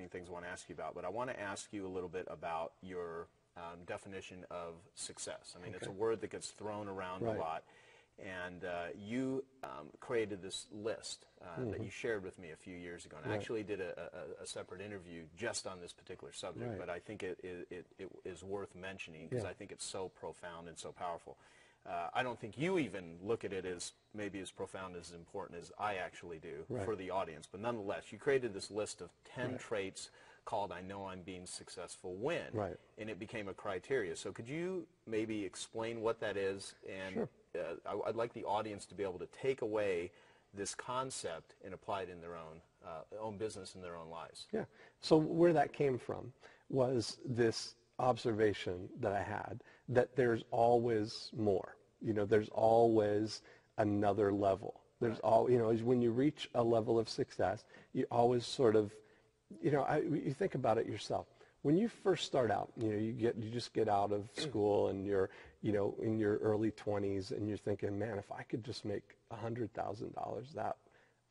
many things I want to ask you about, but I want to ask you a little bit about your definition of success. I mean, it's a word that gets thrown around a lot. And you created this list that you shared with me a few years ago. And I actually did a separate interview just on this particular subject, but I think it is worth mentioning because I think it's so profound and so powerful. I don't think you even look at it as maybe as profound, as important as I actually do for the audience. But nonetheless, you created this list of 10 traits called I Know I'm Being Successful When. And it became a criteria. So could you maybe explain what that is? And I'd like the audience to be able to take away this concept and apply it in their own business and their own lives. Yeah. So where that came from was this observation that I had that there's always more. You know, there's always another level. There's when you reach a level of success, you always sort of, you think about it yourself. When you first start out, you just get out of school and you're, in your early 20s and you're thinking, man, if I could just make $100,000, that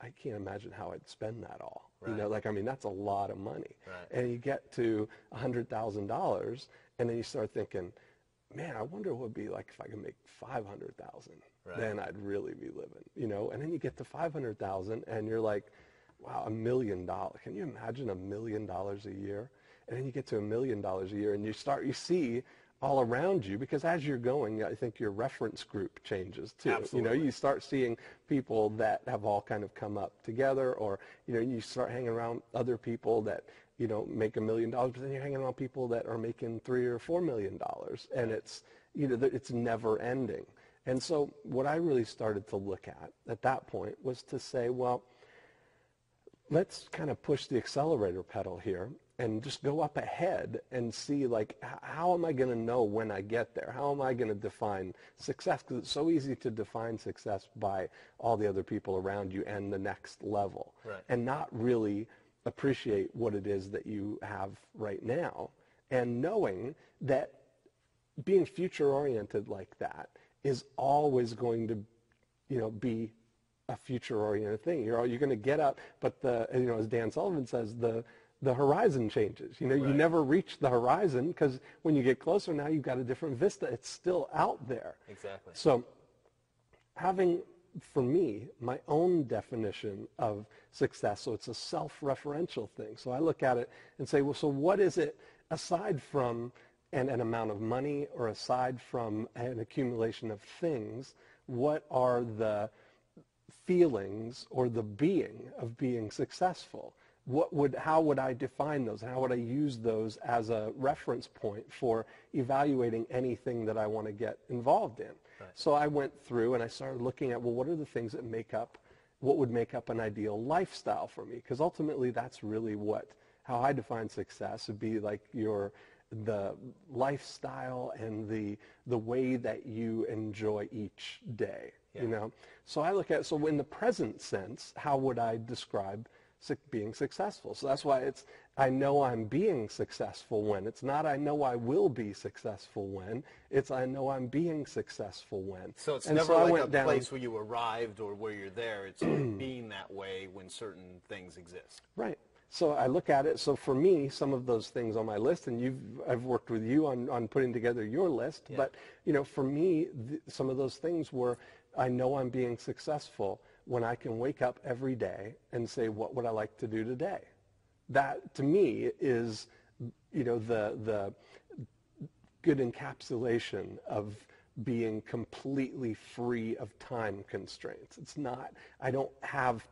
I can't imagine how I'd spend that all. That's a lot of money. And you get to $100,000 and then you start thinking, man, I wonder what it'd be like if I could make 500,000. Then I'd really be living, and then you get to 500,000 and you're like, wow, $1 million. Can you imagine $1 million a year? And then you get to $1 million a year and you see all around you, because as you're going, I think your reference group changes too. Absolutely. You start seeing people that have all kind of come up together, or, you start hanging around other people that, make $1 million, but then you're hanging around people that are making $3 or $4 million. And it's, it's never ending. And so what I really started to look at that point was to say, well, let's kind of push the accelerator pedal here and just go up ahead and see, like, how am I going to know when I get there? How am I going to define success? Because it's so easy to define success by all the other people around you and the next level, and not really appreciate what it is that you have right now, and knowing that being future-oriented like that is always going to, be a future-oriented thing. You're going to get up, but as Dan Sullivan says, the horizon changes. You never reach the horizon, because when you get closer now, you've got a different vista. It's still out there. Exactly. So having, for me, my own definition of success, so it's a self-referential thing. So I look at it and say, well, so what is it aside from an amount of money, or aside from an accumulation of things? What are the feelings or the being of being successful? How would I define those? How would I use those as a reference point for evaluating anything that I want to get involved in? So I went through and I started looking at, well, what are the things that what would make up an ideal lifestyle for me? Because ultimately that's really how I define success would be like the lifestyle and the way that you enjoy each day, So I look at, so in the present sense, how would I describe being successful? So that's why I know I'm being successful when. It's not I know I will be successful when. It's I know I'm being successful when. So it's never like a place where you arrived or where you're there. It's being that way when certain things exist. Right. So I look at it. So for me, some of those things on my list, and I've worked with you on putting together your list, but for me, some of those things were, I know I'm being successful when I can wake up every day and say, what would I like to do today? That, to me, is, the good encapsulation of being completely free of time constraints. It's not, I don't have,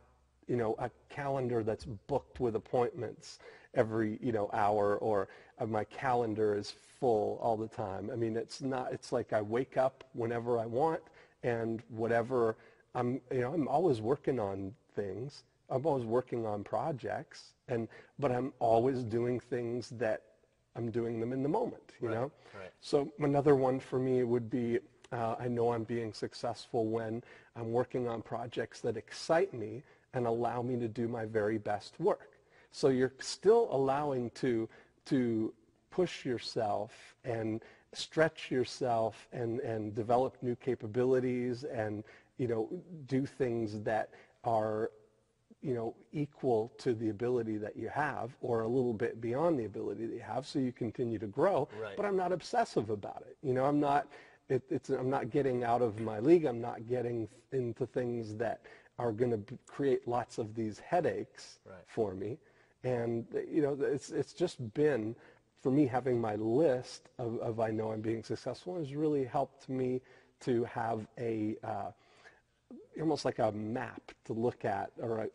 a calendar that's booked with appointments every, hour, or my calendar is full all the time. I mean, it's like I wake up whenever I want, and whatever I'm always working on things. I'm always working on projects, but I'm always doing things that I'm doing them in the moment, you know? Right. So another one for me would be, I know I'm being successful when I'm working on projects that excite me and allow me to do my very best work. So you're still allowing to push yourself and stretch yourself and develop new capabilities and, do things that are equal to the ability that you have or a little bit beyond the ability that you have, so you continue to grow. Right. But I'm not obsessive about it. I'm not getting out of my league. I'm not getting into things that are going to create lots of these headaches for me. And it's just been, for me, having my list of I know I'm being successful has really helped me to have almost like a map to look at, or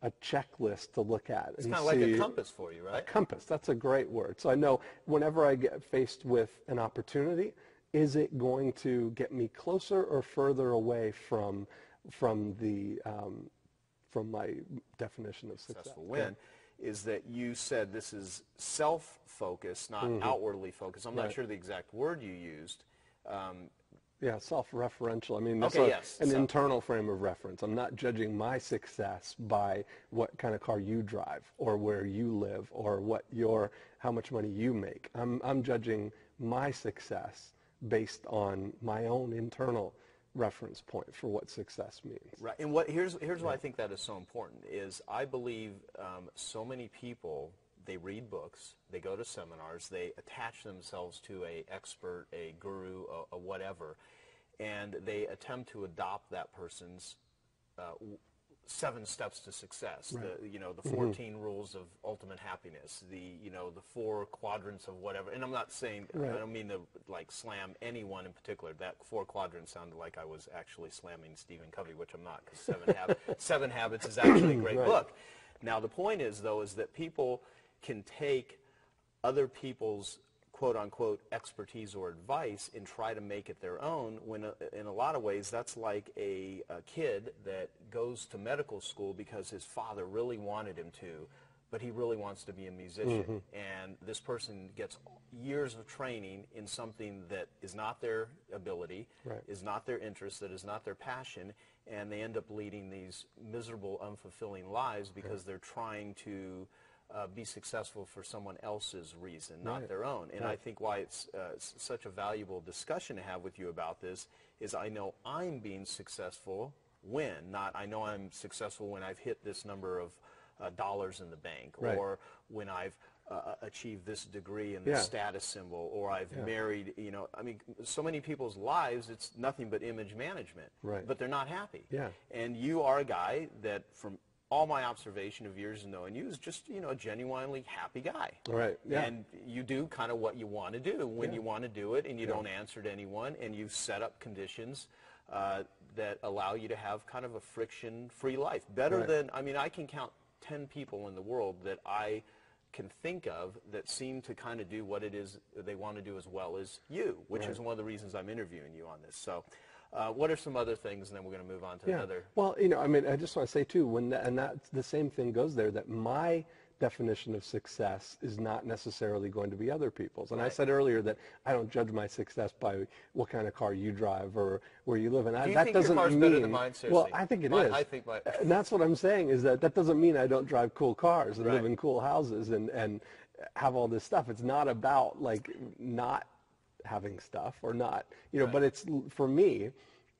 a checklist to look at. It's kind of like a compass for you, right? A compass, that's a great word. So I know whenever I get faced with an opportunity, is it going to get me closer or further away from my definition of success? Successful win is that you said this is self-focused, not outwardly focused. I'm not sure the exact word you used. Yeah, self-referential. I mean, that's an internal frame of reference. I'm not judging my success by what kind of car you drive or where you live or how much money you make. I'm judging my success based on my own internal reference point for what success means. Right. And here's why I think that is so important is I believe so many people, they read books, they go to seminars, they attach themselves to an expert, a guru, a whatever, and they attempt to adopt that person's 7 steps to success, the 14 rules of ultimate happiness, the 4 quadrants of whatever. And I'm not saying, I don't mean to slam anyone in particular. That 4 quadrants sounded like I was actually slamming Stephen Covey, which I'm not, because 7 Habits is actually a great book. Now the point is, though, is that people can take other people's quote-unquote expertise or advice and try to make it their own, when in a lot of ways that's like a kid that goes to medical school because his father really wanted him to, but he really wants to be a musician. And this person gets years of training in something that is not their ability, is not their interest, that is not their passion, and they end up leading these miserable, unfulfilling lives because they're trying to be successful for someone else's reason, not their own. And I think why it's such a valuable discussion to have with you about this is I know I'm being successful when, not I know I'm successful when I've hit this number of dollars in the bank, or when I've achieved this degree and this status symbol, or I've married, I mean, so many people's lives, it's nothing but image management, but they're not happy. And you are a guy that, from all my observation of years of knowing you, is just, a genuinely happy guy. And you do kind of what you want to do when you want to do it, and you don't answer to anyone, and you've set up conditions that allow you to have kind of a friction-free life. Better than, I mean, I can count 10 people in the world that I can think of that seem to kind of do what it is they want to do as well as you, which is one of the reasons I'm interviewing you on this. So what are some other things, and then we're going to move on to another. Well, I mean, I just want to say, too, and that's the same thing goes there, that my definition of success is not necessarily going to be other people's. And I said earlier that I don't judge my success by what kind of car you drive or where you live. And do you that think doesn't your car's mean, better than mine, seriously? Well, I think it is. I think my, and that's what I'm saying, is that doesn't mean I don't drive cool cars and live in cool houses and have all this stuff. It's not about not having stuff or not, but it's, for me,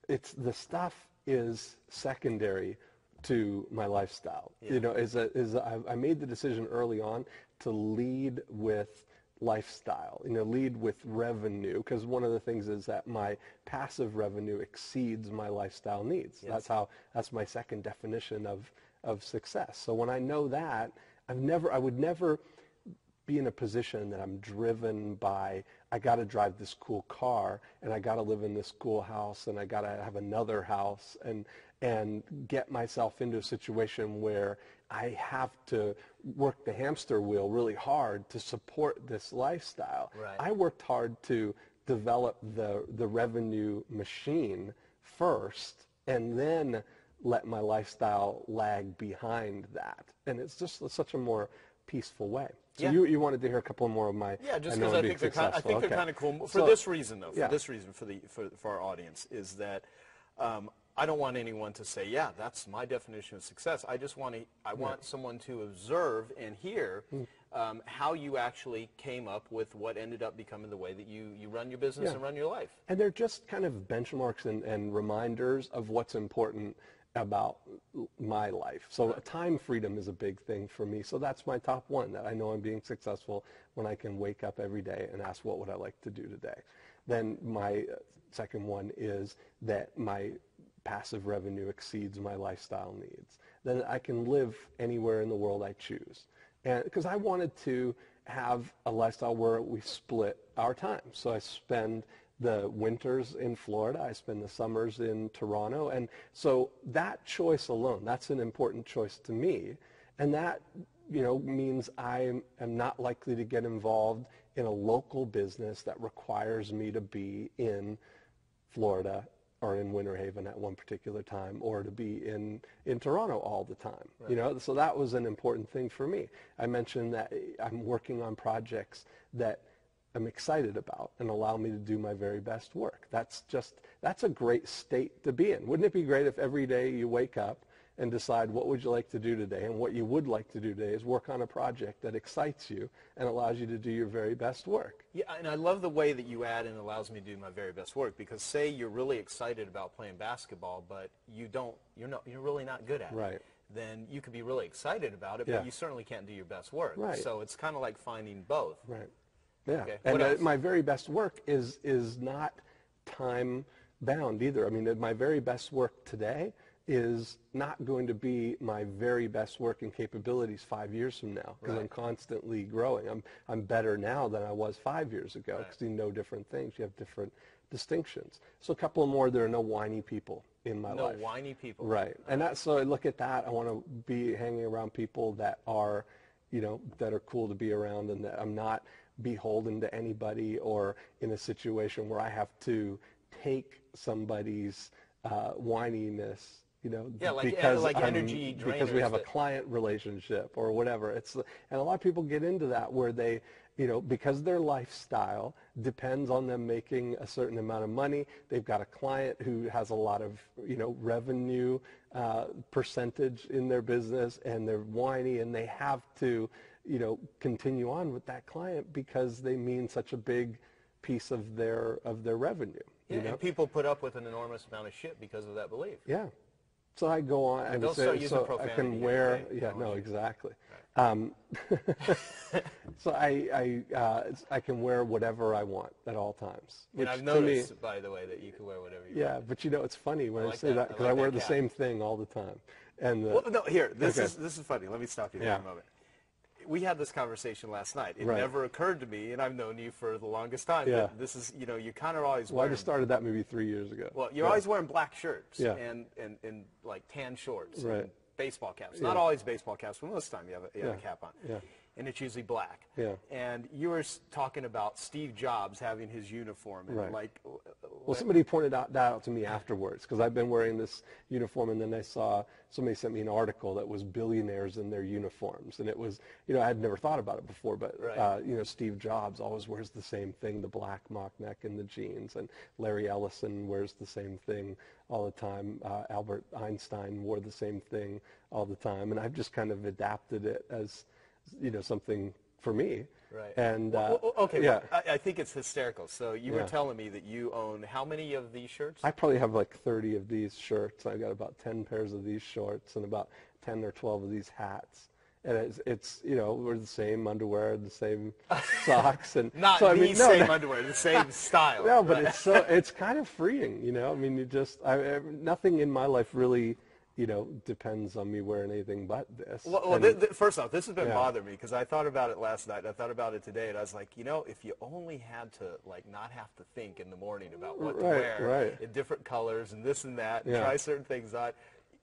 it's the stuff is secondary to my lifestyle. I made the decision early on to lead with lifestyle, lead with revenue, because one of the things is that my passive revenue exceeds my lifestyle needs. That's my second definition of success. So when I know that, I would never be in a position that I'm driven by, I got to drive this cool car, and I got to live in this cool house, and I got to have another house, and get myself into a situation where I have to work the hamster wheel really hard to support this lifestyle. I worked hard to develop the revenue machine first, and then let my lifestyle lag behind that. And it's just such a more peaceful way. So you wanted to hear a couple more of my just because I think they're kind of cool for this reason, though. For this reason, for our audience, is that I don't want anyone to say, that's my definition of success. I just want someone to observe and hear how you actually came up with what ended up becoming the way that you run your business and run your life. And they're just kind of benchmarks and reminders of what's important about my life. So time freedom is a big thing for me. So that's my top one, that I know I'm being successful when I can wake up every day and ask, what would I like to do today? Then my second one is that my passive revenue exceeds my lifestyle needs. Then I can live anywhere in the world I choose. And because I wanted to have a lifestyle where we split our time. So I spend the winters in Florida, I spend the summers in Toronto, and so that choice alone, that's an important choice to me, and that, you know, means I am not likely to get involved in a local business that requires me to be in Florida or in Winter Haven at one particular time, or to be in Toronto all the time. Right. You know, so that was an important thing for me. I mentioned that I'm working on projects that I'm excited about and allow me to do my very best work. That's a great state to be in. Wouldn't it be great if every day you wake up and decide what would you like to do today, and what you would like to do today is work on a project that excites you and allows you to do your very best work? Yeah, and I love the way that you add "and allows me to do my very best work," because say you're really excited about playing basketball, but you're really not good at right. it. Then you could be really excited about it, yeah. but you certainly can't do your best work. Right. So it's kind of like finding both. Right. Yeah, okay. And my very best work is not time bound either. I mean, my very best work today is not going to be my very best work and capabilities 5 years from now, because right. I'm constantly growing. I'm better now than I was 5 years ago, because right. You know different things. You have different distinctions. So a couple more, there are no whiny people in my life. No whiny people. Right. And that's, so I look at that, I want to be hanging around people that are, you know, that are cool to be around, and that I'm not beholden to anybody or in a situation where I have to take somebody's whininess, you know, yeah, like, because like energy drainers, because we have a client relationship or whatever. And a lot of people get into that where they, you know, because their lifestyle depends on them making a certain amount of money. They've got a client who has a lot of, you know, revenue percentage in their business, and they're whiny, and they have to, you know, continue on with that client because they mean such a big piece of their revenue. Yeah, you know? And people put up with an enormous amount of shit because of that belief. Yeah. So I go on and say, so I can wear, yeah, no, exactly. Right. So I can wear whatever I want at all times. And I've noticed, by the way, that you can wear whatever you want. Yeah, but you know, it's funny when I say that, because I wear the same thing all the time. And well, no, here, this is funny. Let me stop you there for a moment. We had this conversation last night. It right. never occurred to me, and I've known you for the longest time, but this is, you know, you kind of always I just started that maybe 3 years ago. Well, you're always wearing black shirts yeah. and like tan shorts right. and baseball caps. Yeah. Not always baseball caps, but most of the time you have a cap on. Yeah. And it's usually black. Yeah. And you were talking about Steve Jobs having his uniform. And right. like, well, somebody pointed that out to me afterwards, because I've been wearing this uniform, and then I saw somebody sent me an article that was billionaires in their uniforms. And it was, you know, I had never thought about it before, but, right. You know, Steve Jobs always wears the same thing, the black mock neck and the jeans. And Larry Ellison wears the same thing all the time. Albert Einstein wore the same thing all the time. And I've just kind of adapted it as, you know, something for me. Right. And okay. Yeah. Well, I think it's hysterical. So you were telling me that you own how many of these shirts? I probably have like 30 of these shirts. I've got about 10 pairs of these shorts and about 10 or 12 of these hats. And it's you know, we're the same underwear, the same socks, and not so, the same underwear, the same style. No, but it's kind of freeing, you know. I mean, nothing in my life really, you know, depends on me wearing anything but this. Well, first off, this has been bothering me, because I thought about it last night. I thought about it today, and I was like, you know, if you only had to, like, not have to think in the morning about what to wear in different colors and this and that, and try certain things on,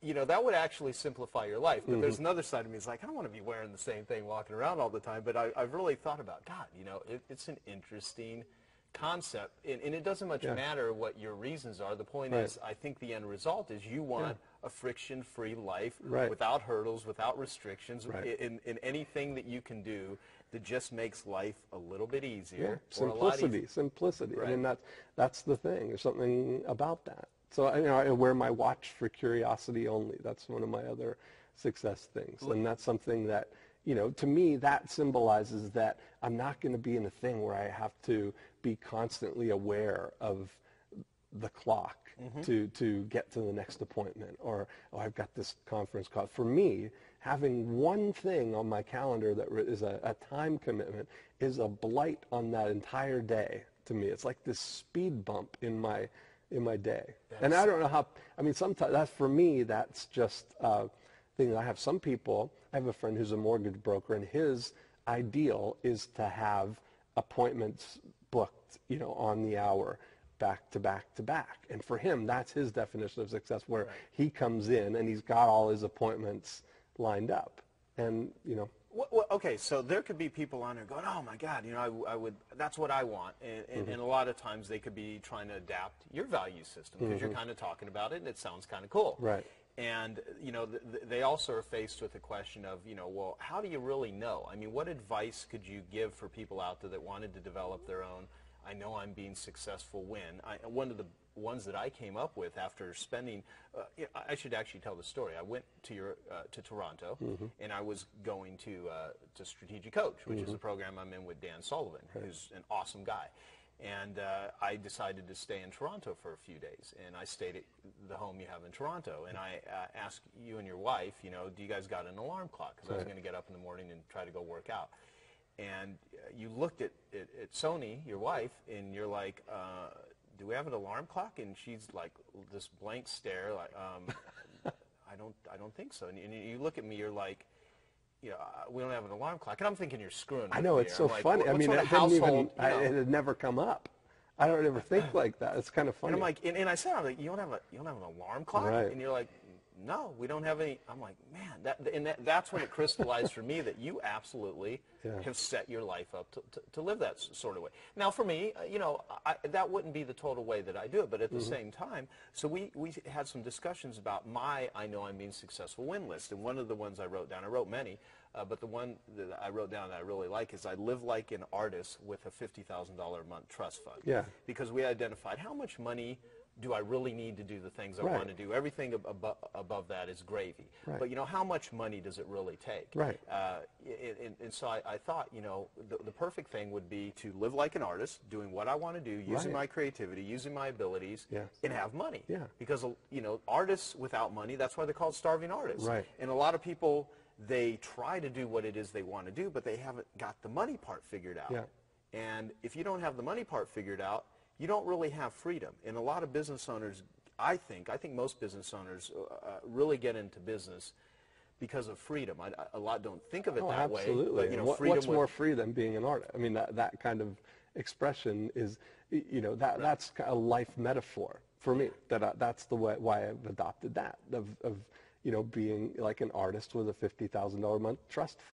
you know, that would actually simplify your life. But there's another side of me. It's like, I don't want to be wearing the same thing walking around all the time. But I've really thought about, God, you know, it's an interesting concept, and it doesn't much matter what your reasons are. The point is, I think the end result is you want a friction-free life without hurdles, without restrictions, in anything that you can do that just makes life a little bit easier. Yeah. Simplicity. Right. I mean, that's the thing. There's something about that. So you know, I wear my watch for curiosity only. That's one of my other success things, and that's something that, you know, to me, that symbolizes that I'm not going to be in a thing where I have to be constantly aware of the clock to get to the next appointment, or, oh, I've got this conference call. For me, having one thing on my calendar that is a time commitment is a blight on that entire day to me. It's like this speed bump in my day. And I don't know how, I mean, sometimes that's, for me, that's just a thing that I have. Some people, I have a friend who's a mortgage broker, and his ideal is to have appointments booked, you know, on the hour, back to back to back. And for him, that's his definition of success, where he comes in and he's got all his appointments lined up. And, you know. Well, okay, so there could be people on there going, oh my God, you know, I would, that's what I want. And a lot of times they could be trying to adapt your value system, because you're kind of talking about it and it sounds kind of cool. Right. And, you know, they also are faced with the question of, you know, well, how do you really know? I mean, what advice could you give for people out there that wanted to develop their own, I know I'm being successful when? One of the ones that I came up with after spending, I should actually tell the story. I went to Toronto, and I was going to Strategic Coach, which is a program I'm in with Dan Sullivan, who's an awesome guy. And I decided to stay in Toronto for a few days, and I stayed at the home you have in Toronto. And I asked you and your wife, you know, do you guys got an alarm clock? Because I was going to get up in the morning and try to go work out. And you looked at Sony, your wife, and you're like, do we have an alarm clock? And she's like, this blank stare, like, I don't think so. And you look at me, you're like, you know, we don't have an alarm clock. And I'm thinking you're screwing with I know, me. it's so like, funny. I mean, it didn't even, it had never come up. I don't ever think like that. It's kind of funny. And I'm like, and I said, I'm like, you don't have an alarm clock? Right. And you're like, no, we don't have any. I'm like, man, that's when it crystallized for me that you absolutely have set your life up to live that sort of way. Now, for me, you know, that wouldn't be the total way that I do it, but at the same time, so we had some discussions about my I know I'm being successful win list, and one of the ones I wrote down, I wrote many, but the one that I wrote down that I really like is I live like an artist with a $50,000 a month trust fund. Yeah. Because we identified how much money do I really need to do the things I want to do? Everything above that is gravy. Right. But, you know, how much money does it really take? Right. And so I thought, you know, the perfect thing would be to live like an artist, doing what I want to do, using my creativity, using my abilities, and have money. Yeah. Because, you know, artists without money, that's why they're called starving artists. Right. And a lot of people, they try to do what it is they want to do, but they haven't got the money part figured out. Yeah. And if you don't have the money part figured out, you don't really have freedom. And a lot of business owners, I think most business owners really get into business because of freedom. A lot don't think of it that way. Absolutely. But, you know, What's more free than being an artist? I mean, that kind of expression is, you know, that's a life metaphor for me. That's the way why I've adopted that of you know, being like an artist with a $50,000 a month trust